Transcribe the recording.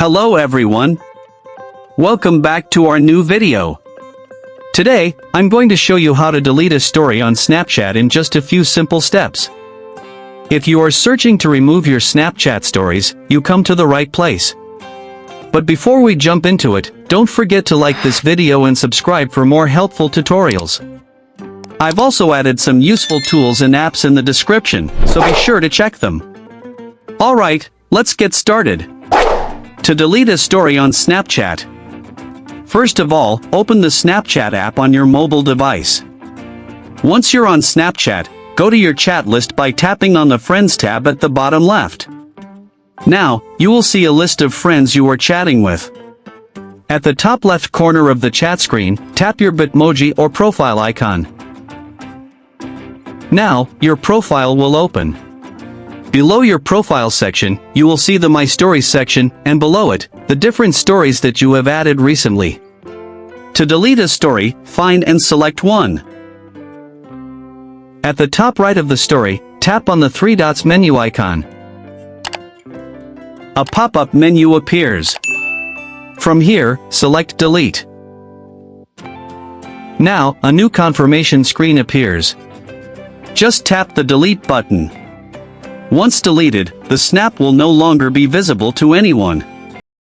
Hello everyone. Welcome back to our new video. Today, I'm going to show you how to delete a story on Snapchat in just a few simple steps. If you are searching to remove your Snapchat stories, you come to the right place. But before we jump into it, don't forget to like this video and subscribe for more helpful tutorials. I've also added some useful tools and apps in the description, so be sure to check them. Alright, let's get started. To delete a story on Snapchat, first of all, open the Snapchat app on your mobile device. Once you're on Snapchat, go to your chat list by tapping on the Friends tab at the bottom left. Now, you will see a list of friends you are chatting with. At the top left corner of the chat screen, tap your Bitmoji or profile icon. Now, your profile will open. Below your profile section, you will see the My Stories section, and below it, the different stories that you have added recently. To delete a story, find and select one. At the top right of the story, tap on the three dots menu icon. A pop-up menu appears. From here, select Delete. Now, a new confirmation screen appears. Just tap the Delete button. Once deleted, the snap will no longer be visible to anyone.